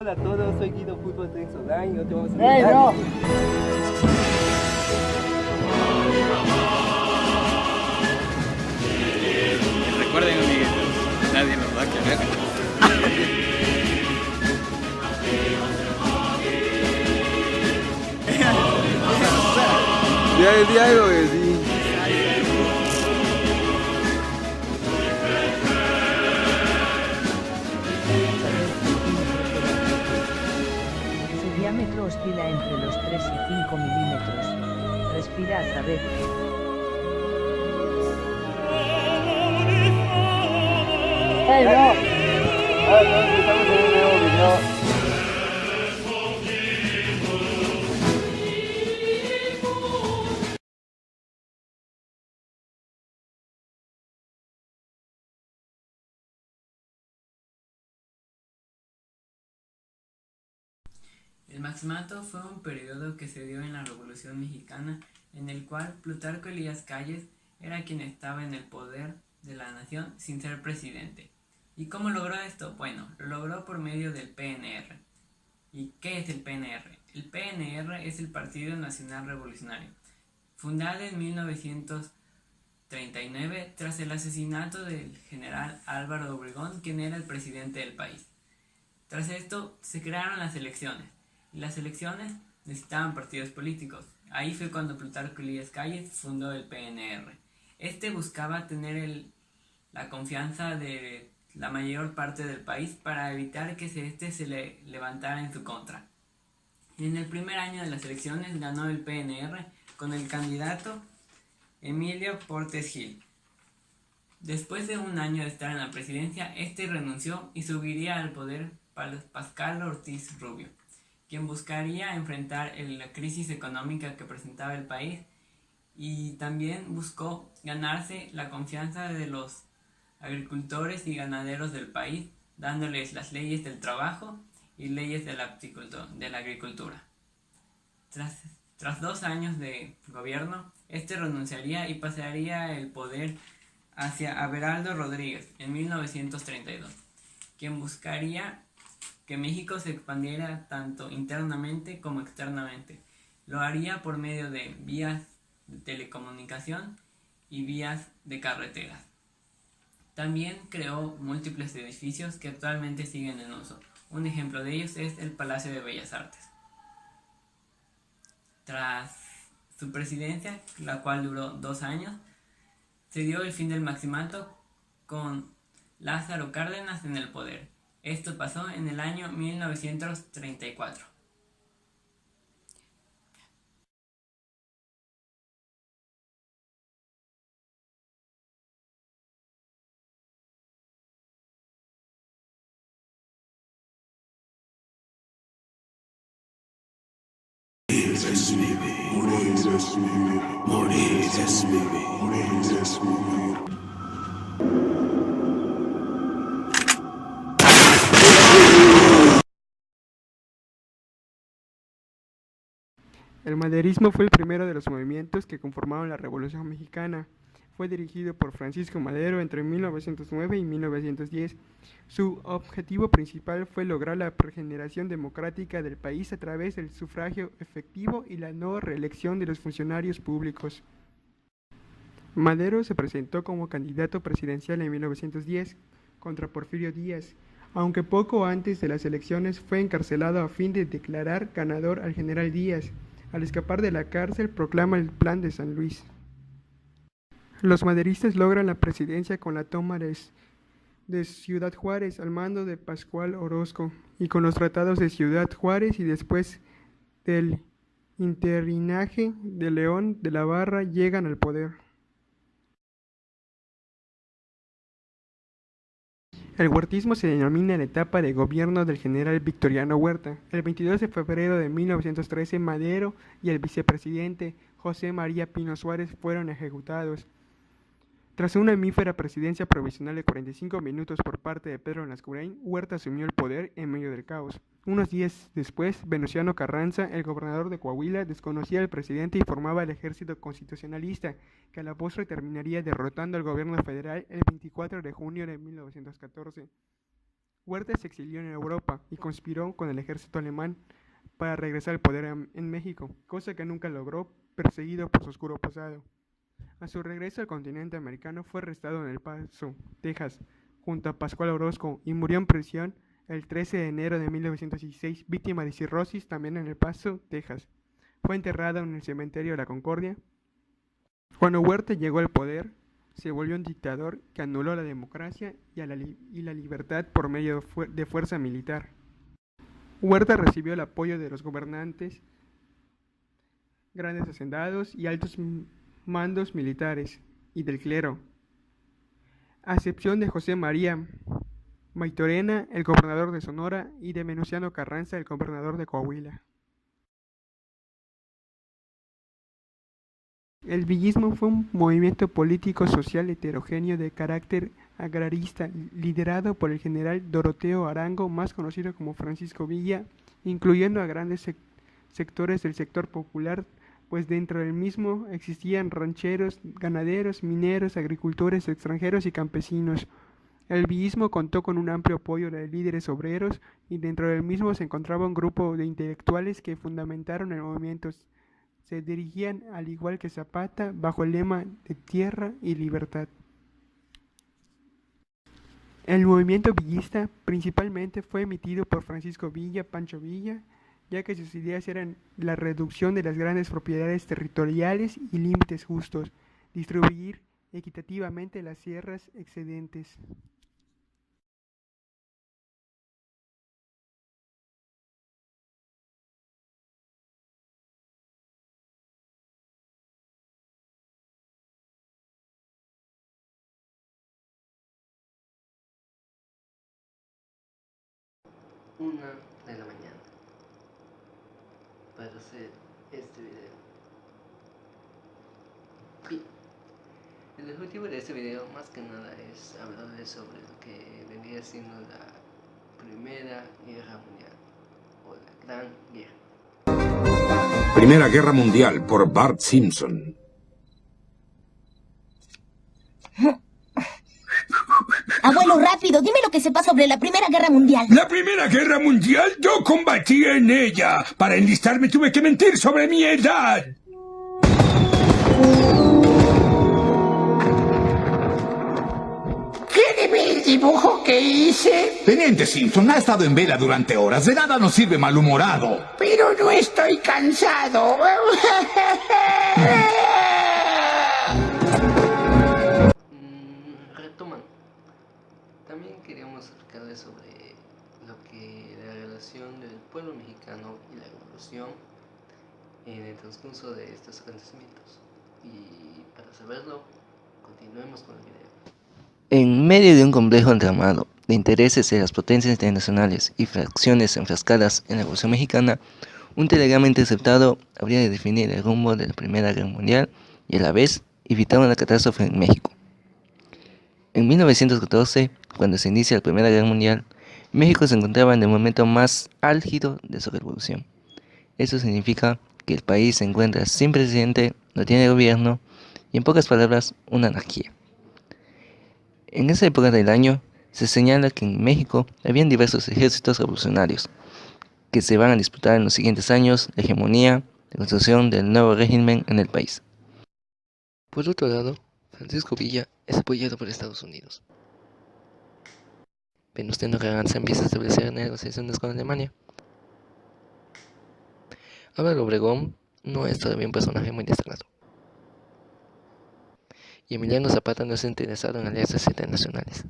Hola a todos, soy Guido Fútbol Trix Online y hoy te vamos a ¡Ey, invitar. bro! Recuerden, amiguitos, nadie nos va a querer. Di algo, güey, sí. Su diámetro oscila entre los 3 y 5 milímetros. Respira a través. ¡Ey, bro! Ahora estamos en un nuevo video. El Maximato fue un periodo que se dio en la Revolución Mexicana, en el cual Plutarco Elías Calles era quien estaba en el poder de la nación sin ser presidente. ¿Y cómo logró esto? Bueno, lo logró por medio del PNR. ¿Y qué es el PNR? El PNR es el Partido Nacional Revolucionario, fundado en 1939 tras el asesinato del general Álvaro Obregón, quien era el presidente del país. Tras esto se crearon las elecciones. Y las elecciones necesitaban partidos políticos. Ahí fue cuando Plutarco Elías Calles fundó el PNR. Este buscaba tener la confianza de la mayor parte del país para evitar que se le levantara en su contra. Y en el primer año de las elecciones ganó el PNR con el candidato Emilio Portes Gil. Después de un año de estar en la presidencia, este renunció y subiría al poder Pascal Ortiz Rubio, quien buscaría enfrentar la crisis económica que presentaba el país y también buscó ganarse la confianza de los agricultores y ganaderos del país, dándoles las leyes del trabajo y leyes de la agricultura. Tras 2 años de gobierno, este renunciaría y pasaría el poder hacia Abelardo Rodríguez en 1932, quien buscaría que México se expandiera tanto internamente como externamente. Lo haría por medio de vías de telecomunicación y vías de carreteras. También creó múltiples edificios que actualmente siguen en uso. Un ejemplo de ellos es el Palacio de Bellas Artes. Tras su presidencia, la cual duró 2 años, se dio el fin del Maximato con Lázaro Cárdenas en el poder. Esto pasó en el año 1934. Morir es vivir. El maderismo fue el primero de los movimientos que conformaron la Revolución Mexicana. Fue dirigido por Francisco Madero entre 1909 y 1910. Su objetivo principal fue lograr la regeneración democrática del país a través del sufragio efectivo y la no reelección de los funcionarios públicos. Madero se presentó como candidato presidencial en 1910 contra Porfirio Díaz, aunque poco antes de las elecciones fue encarcelado a fin de declarar ganador al general Díaz. Al escapar de la cárcel proclama el Plan de San Luis. Los maderistas logran la presidencia con la toma de Ciudad Juárez al mando de Pascual Orozco y con los tratados de Ciudad Juárez y después del interinaje de León de la Barra llegan al poder. El huertismo se denomina la etapa de gobierno del general Victoriano Huerta. El 22 de febrero de 1913, Madero y el vicepresidente José María Pino Suárez fueron ejecutados. Tras una efímera presidencia provisional de 45 minutos por parte de Pedro Lascurain, Huerta asumió el poder en medio del caos. Unos días después, Venustiano Carranza, el gobernador de Coahuila, desconocía al presidente y formaba el ejército constitucionalista, que a la postre terminaría derrotando al gobierno federal el 24 de junio de 1914. Huerta se exilió en Europa y conspiró con el ejército alemán para regresar al poder en México, cosa que nunca logró, perseguido por su oscuro pasado. A su regreso al continente americano fue arrestado en El Paso, Texas, junto a Pascual Orozco, y murió en prisión el 13 de enero de 1916, víctima de cirrosis, también en El Paso, Texas. Fue enterrado en el cementerio de la Concordia. Cuando Huerta llegó al poder, se volvió un dictador que anuló la democracia y la libertad por medio de fuerza militar. Huerta recibió el apoyo de los gobernantes, grandes hacendados y altos mandos militares, y del clero, a excepción de José María Maytorena, el gobernador de Sonora, y de Venustiano Carranza, el gobernador de Coahuila. El villismo fue un movimiento político social heterogéneo de carácter agrarista, liderado por el general Doroteo Arango, más conocido como Francisco Villa, incluyendo a grandes sectores del sector popular, pues dentro del mismo existían rancheros, ganaderos, mineros, agricultores extranjeros y campesinos. El villismo contó con un amplio apoyo de líderes obreros, y dentro del mismo se encontraba un grupo de intelectuales que fundamentaron el movimiento. Se dirigían, al igual que Zapata, bajo el lema de tierra y libertad. El movimiento villista principalmente fue emitido por Francisco Villa, Pancho Villa, ya que sus ideas eran la reducción de las grandes propiedades territoriales y límites justos, distribuir equitativamente las tierras excedentes. Una de la mañana para hacer este video. Y el objetivo de este video más que nada es hablarles sobre lo que vendría siendo la Primera Guerra Mundial o la Gran Guerra. Primera Guerra Mundial por Bart Simpson. Abuelo, rápido, dime lo que sepa sobre la Primera Guerra Mundial. ¿La Primera Guerra Mundial? Yo combatí en ella. Para enlistarme tuve que mentir sobre mi edad. ¿Quiere ver el dibujo que hice? Teniente Simpson ha estado en vela durante horas. De nada nos sirve malhumorado. Pero no estoy cansado. Retomando. También queríamos explicarles sobre lo que la relación del pueblo mexicano y la revolución en el transcurso de estos acontecimientos. Y para saberlo, continuemos con el video. En medio de un complejo entramado de intereses de las potencias internacionales y fracciones enfrascadas en la Revolución Mexicana, un telegrama interceptado habría de definir el rumbo de la Primera Guerra Mundial y a la vez evitar una catástrofe en México. En 1914, cuando se inicia la Primera Guerra Mundial, México se encontraba en el momento más álgido de su revolución. Eso significa que el país se encuentra sin presidente, no tiene gobierno y, en pocas palabras, una anarquía. En esa época del año se señala que en México habían diversos ejércitos revolucionarios que se van a disputar en los siguientes años la hegemonía, la construcción del nuevo régimen en el país. Por otro lado, Francisco Villa es apoyado por Estados Unidos. Venustiano Carranza empieza a establecer negociaciones con Alemania. Álvaro Obregón no es todavía un personaje muy destacado. Y Emiliano Zapata no es interesado en alianzas internacionales.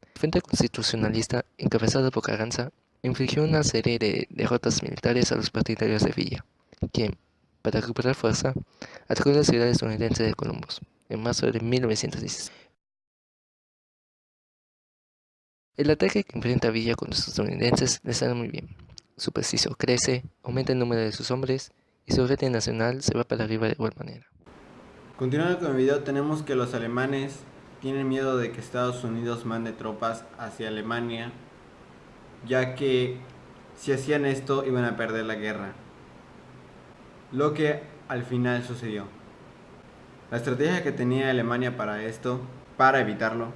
El Frente Constitucionalista, encabezado por Carranza, infligió una serie de derrotas militares a los partidarios de Villa, quien, para recuperar fuerza, atacó la ciudad estadounidense de Columbus en marzo de 1916. El ataque que enfrenta Villa con los estadounidenses le sale muy bien. Su prestigio crece, aumenta el número de sus hombres y su red nacional se va para arriba de igual manera. Continuando con el video, tenemos que los alemanes tienen miedo de que Estados Unidos mande tropas hacia Alemania, ya que si hacían esto iban a perder la guerra, lo que al final sucedió. La estrategia que tenía Alemania para esto, para evitarlo,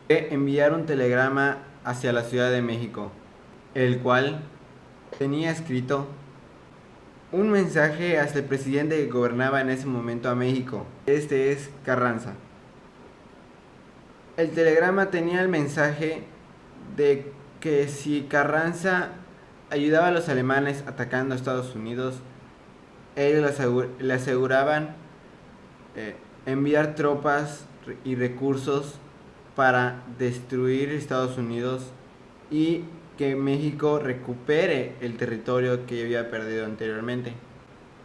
fue enviar un telegrama hacia la Ciudad de México, el cual tenía escrito un mensaje hacia el presidente que gobernaba en ese momento a México. Este es Carranza. El telegrama tenía el mensaje de que si Carranza ayudaba a los alemanes atacando a Estados Unidos, ellos le aseguraban enviar tropas y recursos para destruir Estados Unidos y que México recupere el territorio que había perdido anteriormente.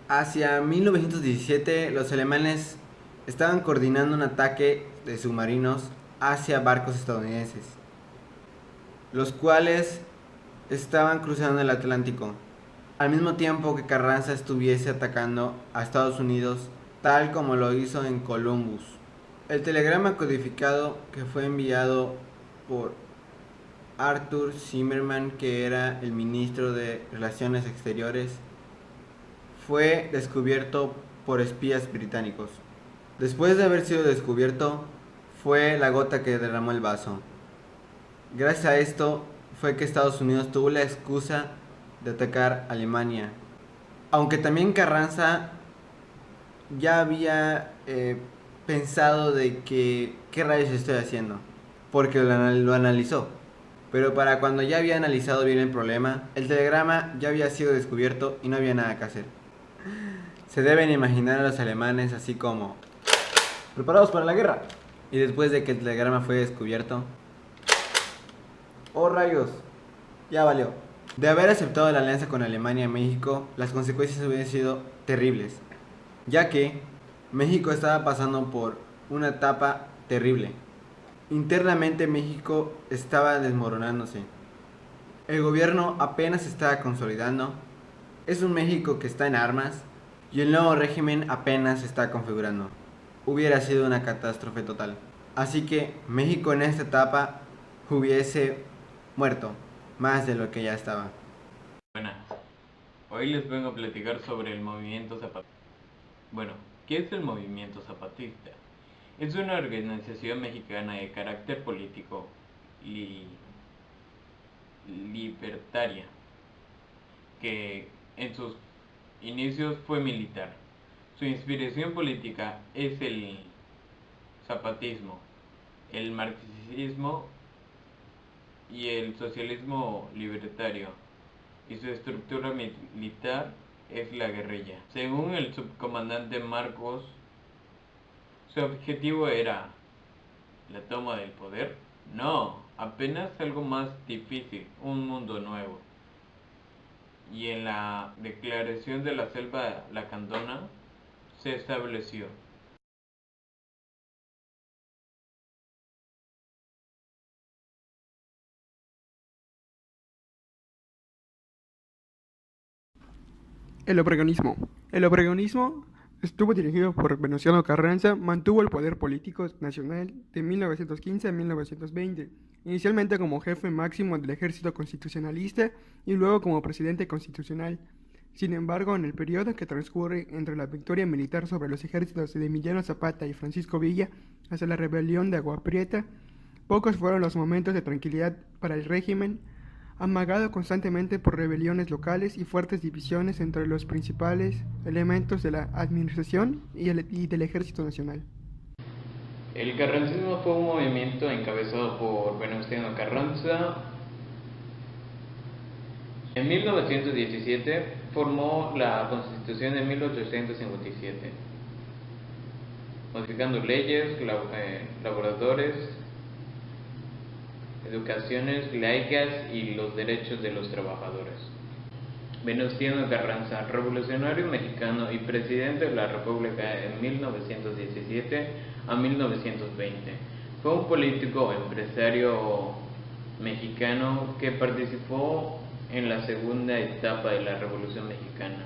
Hacia 1917 los alemanes estaban coordinando un ataque de submarinos hacia barcos estadounidenses, los cuales estaban cruzando el Atlántico, al mismo tiempo que Carranza estuviese atacando a Estados Unidos, tal como lo hizo en Columbus. El telegrama codificado que fue enviado por Arthur Zimmerman, que era el ministro de Relaciones Exteriores, fue descubierto por espías británicos. Después de haber sido descubierto, fue la gota que derramó el vaso. Gracias a esto fue que Estados Unidos tuvo la excusa de atacar a Alemania. Aunque también Carranza ya había pensado de que qué rayos estoy haciendo, porque lo analizó. Pero para cuando ya había analizado bien el problema, el telegrama ya había sido descubierto y no había nada que hacer. Se deben imaginar a los alemanes así como preparados para la guerra. Y después de que el telegrama fue descubierto, ¡oh rayos! Ya valió. De haber aceptado la alianza con Alemania y México, las consecuencias hubieran sido terribles, ya que México estaba pasando por una etapa terrible. Internamente México estaba desmoronándose. El gobierno apenas se estaba consolidando. Es un México que está en armas y el nuevo régimen apenas se está configurando. Hubiera sido una catástrofe total. Así que México en esta etapa hubiese muerto más de lo que ya estaba. Buenas. Hoy les vengo a platicar sobre el movimiento zapatista. Bueno, ¿qué es el movimiento zapatista? Es una organización mexicana de carácter político y libertaria que en sus inicios fue militar. Su inspiración política es el zapatismo, el marxismo y el socialismo libertario, y su estructura militar es la guerrilla. Según el subcomandante Marcos, su objetivo era la toma del poder. No, apenas algo más difícil, un mundo nuevo. Y en la declaración de la Selva Lacandona se estableció: el obregonismo. El obregonismo estuvo dirigido por Venustiano Carranza, mantuvo el poder político nacional de 1915 a 1920, inicialmente como jefe máximo del ejército constitucionalista y luego como presidente constitucional. Sin embargo, en el periodo que transcurre entre la victoria militar sobre los ejércitos de Emiliano Zapata y Francisco Villa hasta la rebelión de Agua Prieta, pocos fueron los momentos de tranquilidad para el régimen, amagado constantemente por rebeliones locales y fuertes divisiones entre los principales elementos de la administración y del Ejército Nacional. El carrancismo fue un movimiento encabezado por Venustiano Carranza. En 1917 formó la Constitución de 1857, modificando leyes, laboradores, educaciones laicas y los derechos de los trabajadores. Venustiano Carranza, revolucionario mexicano y presidente de la República en 1917 a 1920, fue un político empresario mexicano que participó en la segunda etapa de la Revolución Mexicana.